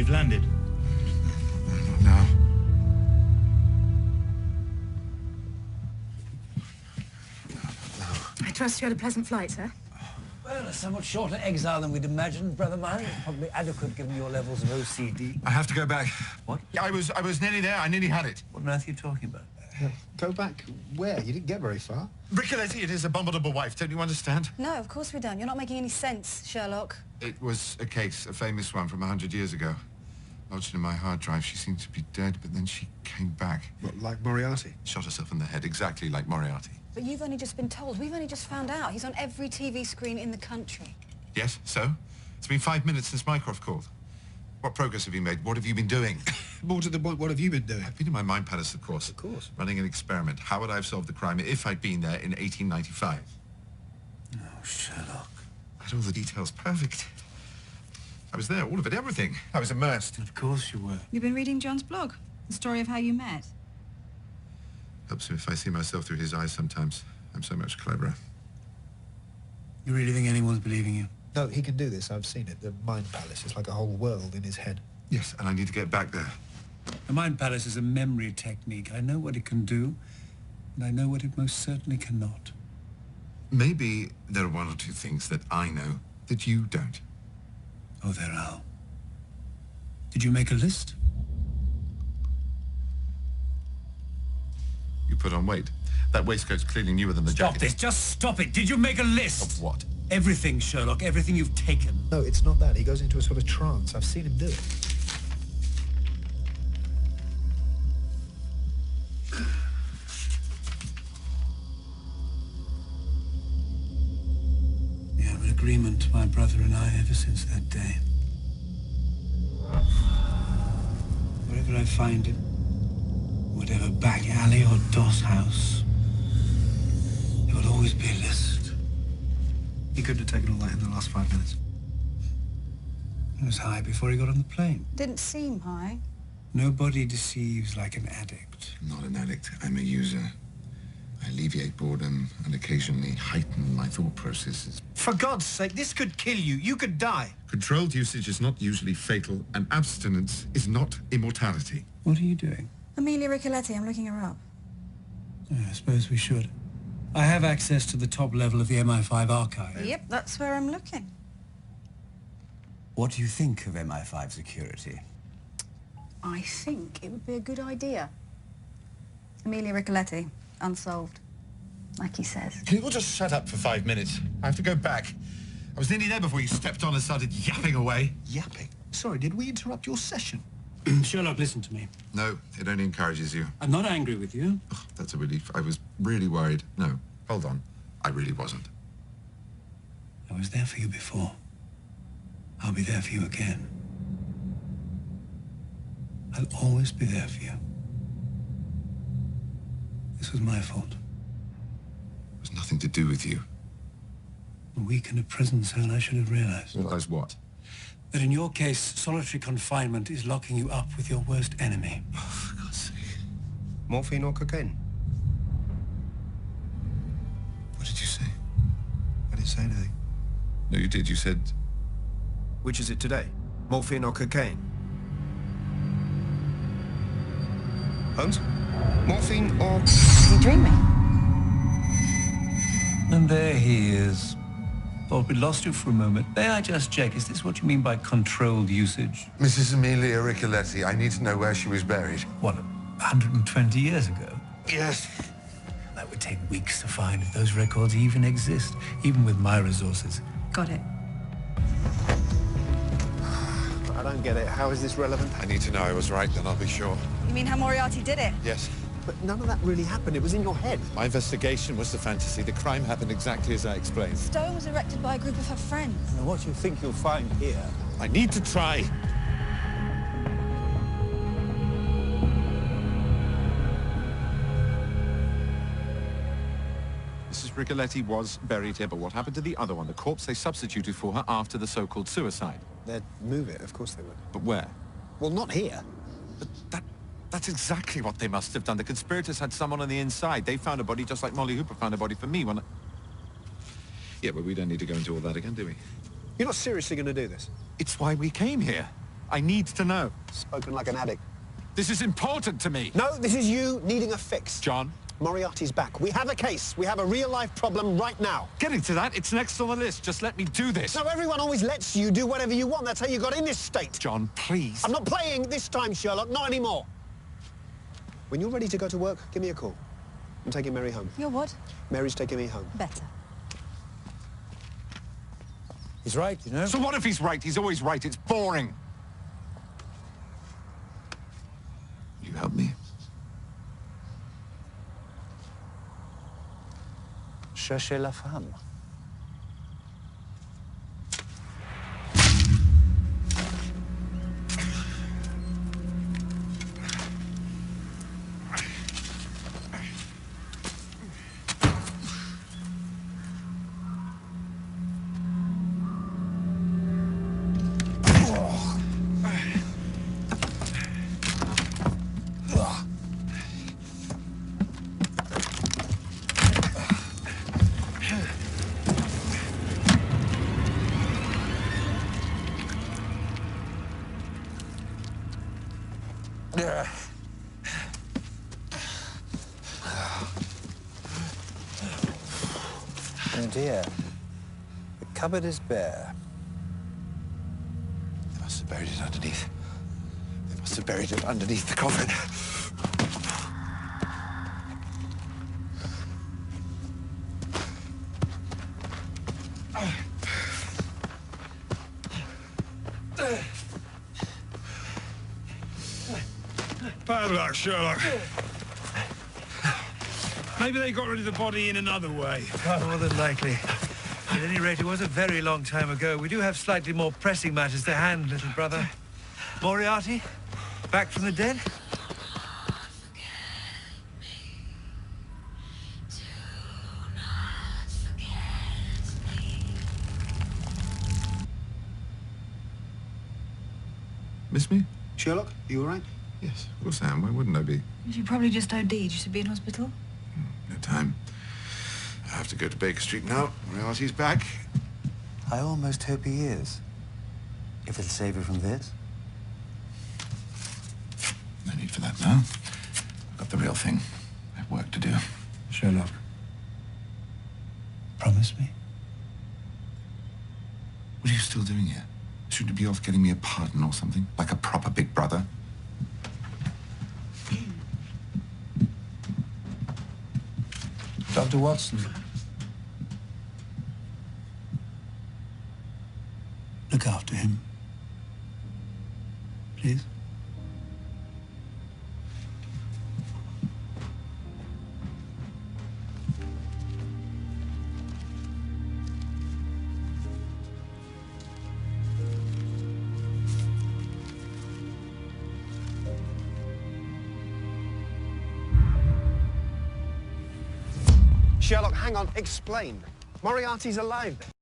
we've landed. Not now. I trust you had a pleasant flight, sir. Well, a somewhat shorter exile than we'd imagined, Brother mine. Probably adequate given your levels of OCD. I have to go back. What? I was nearly there. I nearly had it. What on earth are you talking about? Go back where? You didn't get very far. Ricoletti, it is abominable wife. Don't you understand? No, of course we don't. You're not making any sense, Sherlock. It was a case, a famous one from 100 years ago. Lodged in my hard drive. She seemed to be dead, but then she came back. What, like Moriarty? Shot herself in the head, exactly like Moriarty. But you've only just been told. We've only just found out. He's on every TV screen in the country. Yes, so? It's been 5 minutes since Mycroft called. What progress have you made? What have you been doing? More to the point, what have you been doing? I've been in my mind palace, of course. Of course. Running an experiment. How would I have solved the crime if I'd been there in 1895? Oh, Sherlock. I had all the details perfect. I was there, all of it, everything. I was immersed. Of course you were. You've been reading John's blog? The story of how you met? Helps me if I see myself through his eyes sometimes. I'm so much cleverer. You really think anyone's believing you? No, he can do this. I've seen it. The Mind Palace is like a whole world in his head. Yes, and I need to get back there. The Mind Palace is a memory technique. I know what it can do, and I know what it most certainly cannot. Maybe there are one or two things that I know that you don't. Oh, there are. Did you make a list? You put on weight. That waistcoat's clearly newer than the Stop jacket. this. Just stop it. Did you make a list? Of what? Everything, Sherlock. Everything you've taken. No, it's not that. He goes into a sort of trance. I've seen him do it. We have an agreement, my brother and I, ever since that day. Wherever I find him, whatever back alley or doss house, there will always be a list. He couldn't have taken all that in the last 5 minutes. He was high before he got on the plane. Didn't seem high. Nobody deceives like an addict. I'm not an addict. I'm a user. I alleviate boredom and occasionally heighten my thought processes. For God's sake, this could kill you. You could die. Controlled usage is not usually fatal, and abstinence is not immortality. What are you doing? Amelia Ricoletti, I'm looking her up. I suppose we should. I have access to the top level of the MI5 archive. Yep, that's where I'm looking. What do you think of MI5 security? I think it would be a good idea. Amelia Ricoletti, unsolved. Like he says. Can you all just shut up for 5 minutes? I have to go back. I was nearly there before you stepped on and started yapping away. Yapping? Sorry, did we interrupt your session? Sherlock, listen to me. No, it only encourages you. I'm not angry with you. Oh, that's a relief. I was really worried. No, hold on. I really wasn't. I was there for you before. I'll be there for you again. I'll always be there for you. This was my fault. It was nothing to do with you. A week in a prison cell, I should have realized. Realize what? That in your case, solitary confinement is locking you up with your worst enemy. Oh, for God's sake. Morphine or cocaine? What did you say? I didn't say anything. No, you did. You said... Which is it today? Morphine or cocaine? Holmes? Morphine or... Is he dreaming? And there he is. Thought we lost you for a moment. May I just check, is this what you mean by controlled usage? Mrs. Amelia Ricoletti, I need to know where she was buried. What, 120 years ago? Yes. That would take weeks to find if those records even exist, even with my resources. Got it. I don't get it. How is this relevant? I need to know I was right, then I'll be sure. You mean how Moriarty did it? Yes. But none of that really happened. It was in your head. My investigation was the fantasy. The crime happened exactly as I explained. Stone was erected by a group of her friends. And what you think you'll find here? I need to try. Mrs. Ricoletti was buried here, but what happened to the other one? The corpse they substituted for her after the so-called suicide. They'd move it. Of course they would. But where? Well, not here. But that's exactly what they must have done. The conspirators had someone on the inside. They found a body just like Molly Hooper found a body for me when... Yeah, but we don't need to go into all that again, do we? You're not seriously going to do this? It's why we came here. I need to know. Spoken like an addict. This is important to me. No, this is you needing a fix. John? Moriarty's back. We have a case. We have a real-life problem right now. Getting to that, it's next on the list. Just let me do this. No, everyone always lets you do whatever you want. That's how you got in this state. John, please. I'm not playing this time, Sherlock. Not anymore. When you're ready to go to work, give me a call. I'm taking Mary home. You're what? Mary's taking me home. Better. He's right, you know. So what if he's right? He's always right. It's boring. You help me? Cherchez la femme. Oh dear. The cupboard is bare. They must have buried it underneath. They must have buried it underneath the coffin. Bad luck, Sherlock. Maybe they got rid of the body in another way. More than likely. At any rate, it was a very long time ago. We do have slightly more pressing matters to hand, little brother. Moriarty, back from the dead? Miss me? Sherlock, you all right? Yes, of course I am. Why wouldn't I be? You probably just OD'd. You should be in hospital. No time. I have to go to Baker Street now. Moriarty's back. I almost hope he is. If it'll save you from this. No need for that now. I've got the real thing. I have work to do. Sherlock. Promise me? What are you still doing here? Shouldn't you be off getting me a pardon or something? Like a proper big brother? Dr. Watson. Look after him. Please. Sherlock, hang on. Explain. Moriarty's alive then.